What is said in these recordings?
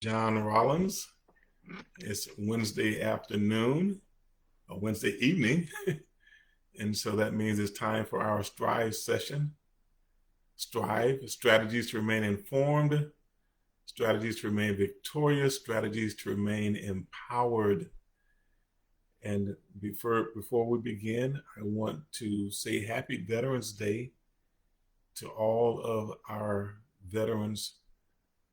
John Rollins. It's Wednesday afternoon, or Wednesday evening, and so that means it's time for our S.T.R.I.V.E session. S.T.R.I.V.E, strategies to remain informed, strategies to remain victorious, strategies to remain empowered. And before we begin, I want to say Happy Veterans Day to all of our veterans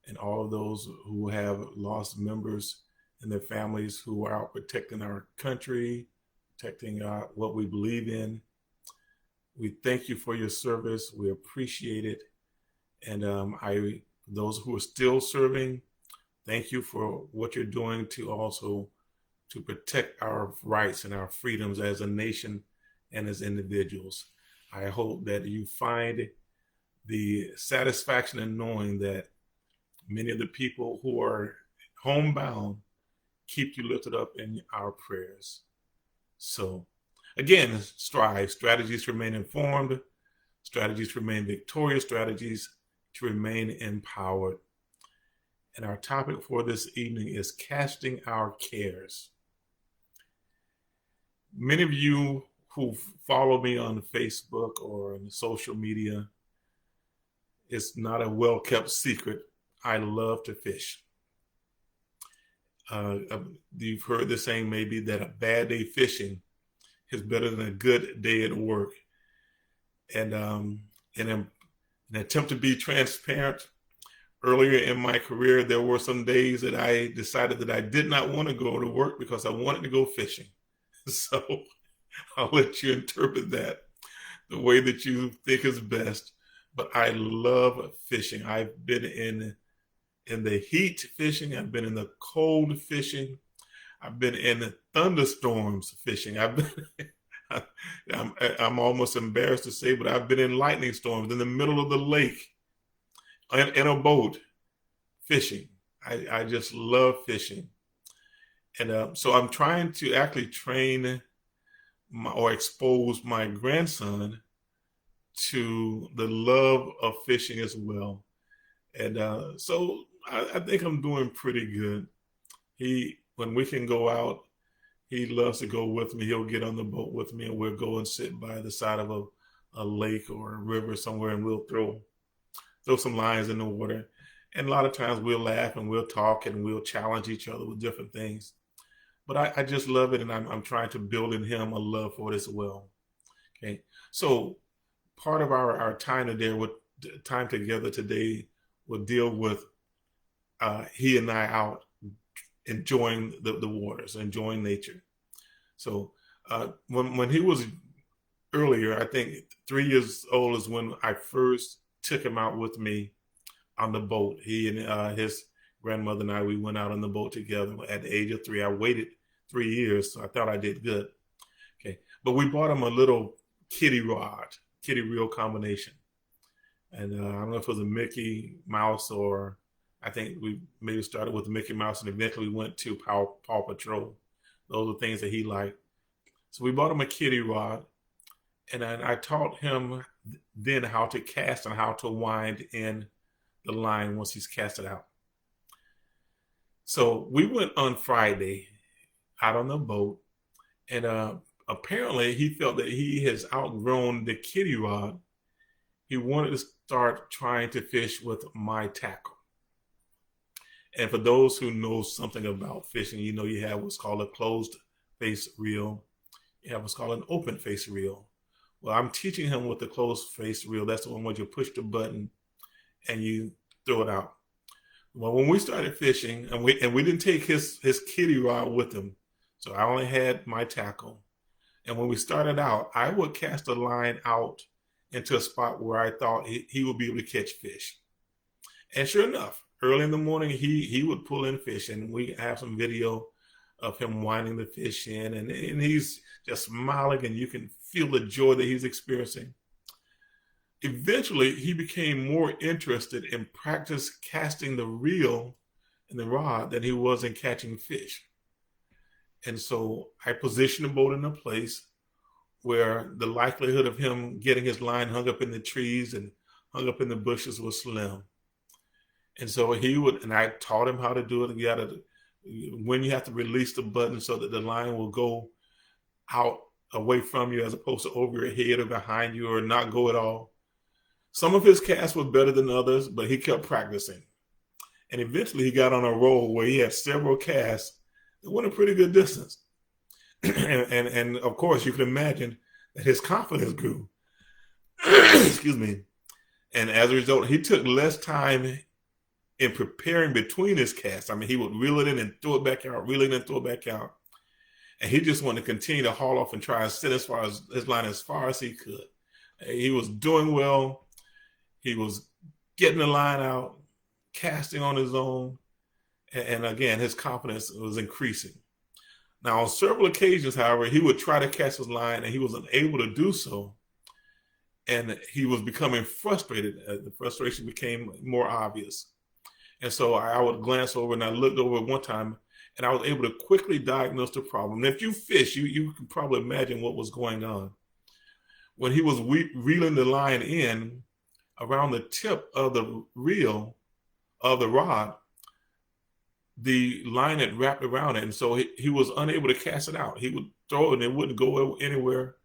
and all of those who have lost members and their families who are out protecting our country, protecting what we believe in. We thank you for your service. We appreciate it. And those who are still serving, thank you for what you're doing to also to protect our rights and our freedoms as a nation and as individuals. I hope that you find the satisfaction in knowing that many of the people who are homebound keep you lifted up in our prayers. So, again, S.T.R.I.V.E, strategies to remain informed, strategies to remain victorious, strategies to remain empowered. And our topic for this evening is casting our cares. Many of you who follow me on Facebook or on social media, it's not a well-kept secret. I love to fish. You've heard the saying maybe that a bad day fishing is better than a good day at work. And in an attempt to be transparent, earlier in my career, there were some days that I decided that I did not want to go to work because I wanted to go fishing. So I'll let you interpret that the way that you think is best. But I love fishing. I've been in the heat fishing. I've been in the cold fishing. I've been in the thunderstorms fishing. I'm almost embarrassed to say, but I've been in lightning storms in the middle of the lake in a boat fishing. I just love fishing. And so I'm trying to actually train or expose my grandson to the love of fishing as well. And so I think I'm doing pretty good. When we can go out, he loves to go with me. He'll get on the boat with me, and we'll go and sit by the side of a lake or a river somewhere, and we'll throw some lines in the water. And a lot of times we'll laugh and we'll talk and we'll challenge each other with different things. But I just love it, and I'm trying to build in him a love for it as well. Okay, so part of our time together today will deal with he and I out enjoying the waters, enjoying nature. So when he was earlier, I think 3 years old is when I first took him out with me on the boat. He and his grandmother and I, we went out on the boat together at the age of 3. I waited 3 years, so I thought I did good. Okay, but we bought him a little kitty reel combination. And I don't know if it was a Mickey Mouse, or I think we maybe started with Mickey Mouse and eventually went to Paw Patrol. Those are things that he liked. So we bought him a kitty rod, and I taught him then how to cast and how to wind in the line once he's cast it out. So we went on Friday out on the boat, and apparently he felt that he has outgrown the kitty rod. He wanted to start trying to fish with my tackle. And for those who know something about fishing, you know you have what's called a closed face reel. You have what's called an open face reel. Well, I'm teaching him with the closed face reel. That's the one where you push the button and you throw it out. Well, when we started fishing, and we didn't take his kitty rod with him, so I only had my tackle. And when we started out, I would cast a line out into a spot where I thought he would be able to catch fish. And sure enough, early in the morning, he would pull in fish, and we have some video of him winding the fish in, and he's just smiling, and you can feel the joy that he's experiencing. Eventually, he became more interested in practice casting the reel and the rod than he was in catching fish. And so I positioned the boat in a place where the likelihood of him getting his line hung up in the trees and hung up in the bushes was slim. And so he would, and I taught him how to do it. You got to, when you have to release the button so that the line will go out away from you as opposed to over your head or behind you or not go at all. Some of his casts were better than others, but he kept practicing. And eventually he got on a roll where he had several casts that went a pretty good distance. and of course, you can imagine that his confidence grew. Excuse me. And as a result, he took less time in preparing between his casts. I mean, he would reel it in and throw it back out, reel it in and throw it back out. And he just wanted to continue to haul off and try and sit as far as his line as far as he could. He was doing well. He was getting the line out, casting on his own. And again, his confidence was increasing. Now, on several occasions, however, he would try to cast his line and he was unable to do so. And he was becoming frustrated. The frustration became more obvious. And so I would glance over and I looked over one time and I was able to quickly diagnose the problem. And if you fish, you can probably imagine what was going on. When he was reeling the line in around the tip of the reel of the rod, the line had wrapped around it. And so he was unable to cast it out. He would throw it and it wouldn't go anywhere.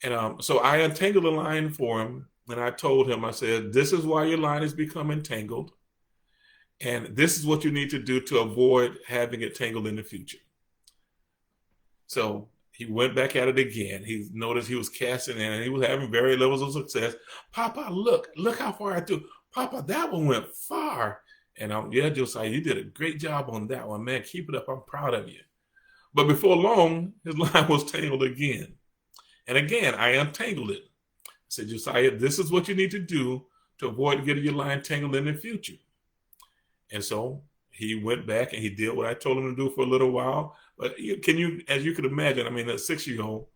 And so I untangled the line for him. And I told him, I said, this is why your line has become entangled. And this is what you need to do to avoid having it tangled in the future. So he went back at it again. He noticed he was casting in and he was having various levels of success. Papa, look how far I threw. Papa, that one went far. And yeah, Josiah, you did a great job on that one, man. Keep it up. I'm proud of you. But before long, his line was tangled again. And again, I untangled it. I said, Josiah, this is what you need to do to avoid getting your line tangled in the future. And so he went back and he did what I told him to do for a little while. But as you could imagine, I mean, a 6-year-old,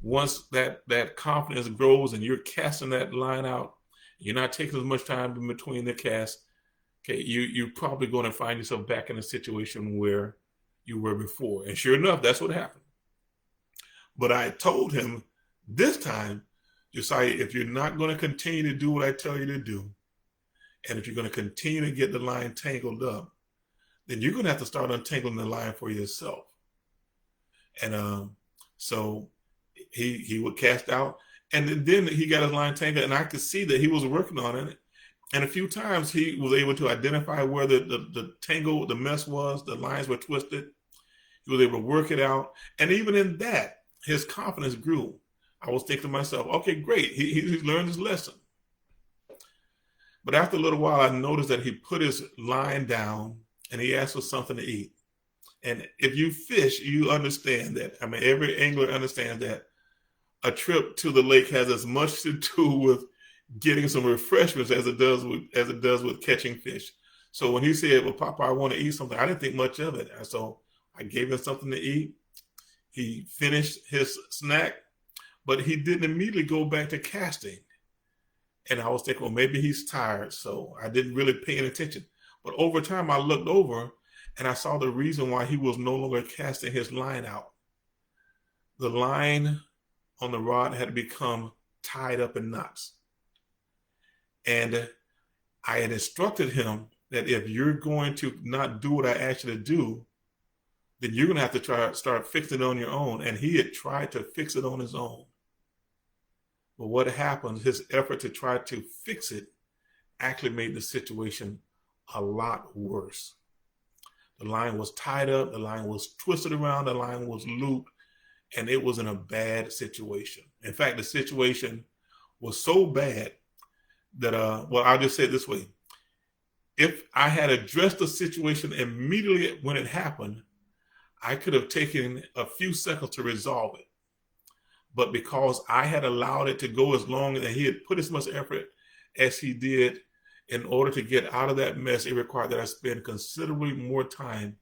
once that confidence grows and you're casting that line out, you're not taking as much time in between the casts, okay, you're probably going to find yourself back in a situation where you were before. And sure enough, that's what happened. But I told him this time, Josiah, if you're not going to continue to do what I tell you to do, and if you're going to continue to get the line tangled up, then you're going to have to start untangling the line for yourself. And so he would cast out, and then he got his line tangled, and I could see that he was working on it. And a few times he was able to identify where the tangle, the mess was, the lines were twisted. He was able to work it out. And even in that, his confidence grew. I was thinking to myself, okay, great. He's learned his lesson. But after a little while, I noticed that he put his line down and he asked for something to eat. And if you fish, you understand that. I mean, every angler understands that a trip to the lake has as much to do with getting some refreshments as it does with catching fish. So when he said, well, Papa, I want to eat something, I didn't think much of it. So I gave him something to eat. He finished his snack, but he didn't immediately go back to casting. And I was thinking, well, maybe he's tired. So I didn't really pay any attention. But over time, I looked over and I saw the reason why he was no longer casting his line out. The line on the rod had become tied up in knots. And I had instructed him that if you're going to not do what I asked you to do, then you're going to have to start fixing it on your own. And he had tried to fix it on his own. But what happened, his effort to try to fix it actually made the situation a lot worse. The line was tied up, the line was twisted around, the line was looped, and it was in a bad situation. In fact, the situation was so bad that, I'll just say it this way. If I had addressed the situation immediately when it happened, I could have taken a few seconds to resolve it. But because I had allowed it to go as long as he had put as much effort as he did in order to get out of that mess, it required that I spend considerably more time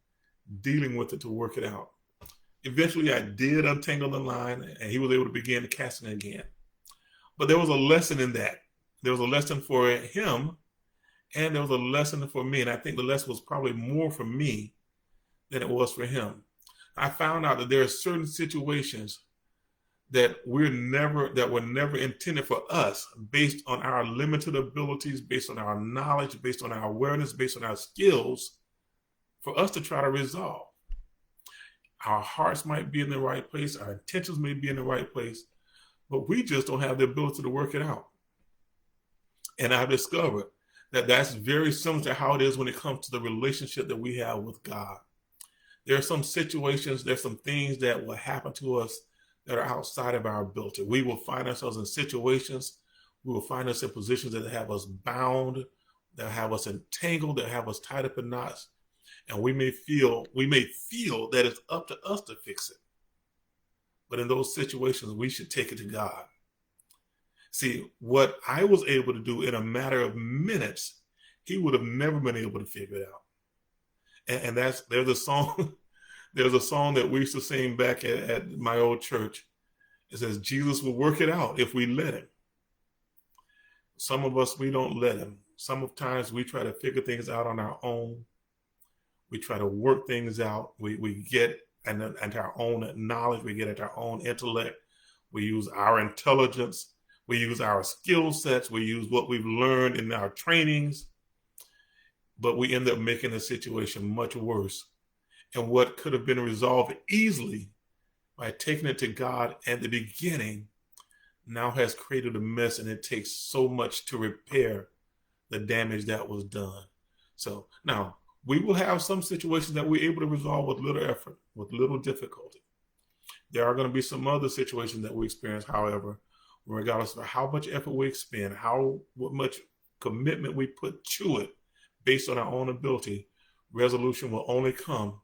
dealing with it to work it out. Eventually, I did untangle the line and he was able to begin casting again. But there was a lesson in that. There was a lesson for him and there was a lesson for me. And I think the lesson was probably more for me than it was for him. I found out that there are certain situations that were never intended for us, based on our limited abilities, based on our knowledge, based on our awareness, based on our skills, for us to try to resolve. Our hearts might be in the right place, our intentions may be in the right place, but we just don't have the ability to work it out. And I've discovered that that's very similar to how it is when it comes to the relationship that we have with God. There are some situations, there's some things that will happen to us that are outside of our ability. We will find ourselves in situations, we will find us in positions that have us bound, that have us entangled, that have us tied up in knots. And we may feel that it's up to us to fix it. But in those situations, we should take it to God. See, what I was able to do in a matter of minutes, he would have never been able to figure it out. And there's a song, there's a song that we used to sing back at my old church. It says, Jesus will work it out if we let him. Some of us, we don't let him. Sometimes we try to figure things out on our own. We try to work things out. We get into our own knowledge. We get into our own intellect. We use our intelligence. We use our skill sets. We use what we've learned in our trainings. But we end up making the situation much worse. And what could have been resolved easily by taking it to God at the beginning now has created a mess, and it takes so much to repair the damage that was done. So now we will have some situations that we're able to resolve with little effort, with little difficulty. There are going to be some other situations that we experience, however, regardless of how much effort we expend, what much commitment we put to it based on our own ability, resolution will only come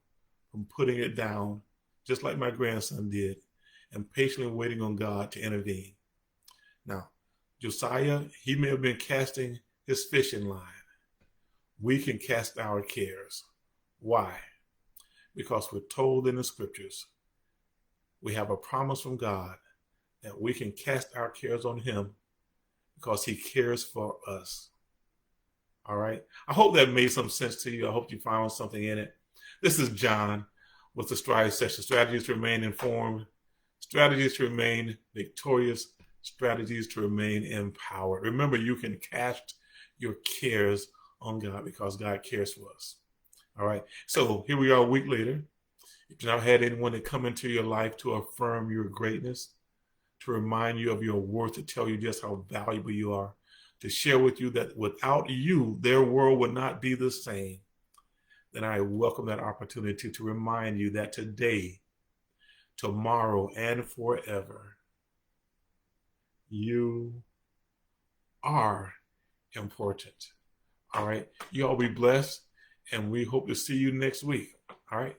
from putting it down, just like my grandson did, and patiently waiting on God to intervene. Now, Josiah, he may have been casting his fishing line. We can cast our cares. Why? Because we're told in the scriptures, we have a promise from God that we can cast our cares on him because he cares for us. All right. I hope that made some sense to you. I hope you found something in it. This is John with the S.T.R.I.V.E session. Strategies to remain informed, strategies to remain victorious, strategies to remain empowered. Remember, you can cast your cares on God because God cares for us. All right. So here we are a week later. If you've not had anyone to come into your life to affirm your greatness, to remind you of your worth, to tell you just how valuable you are, to share with you that without you, their world would not be the same, then I welcome that opportunity to remind you that today, tomorrow, and forever, you are important. All right. You all be blessed, and we hope to see you next week. All right.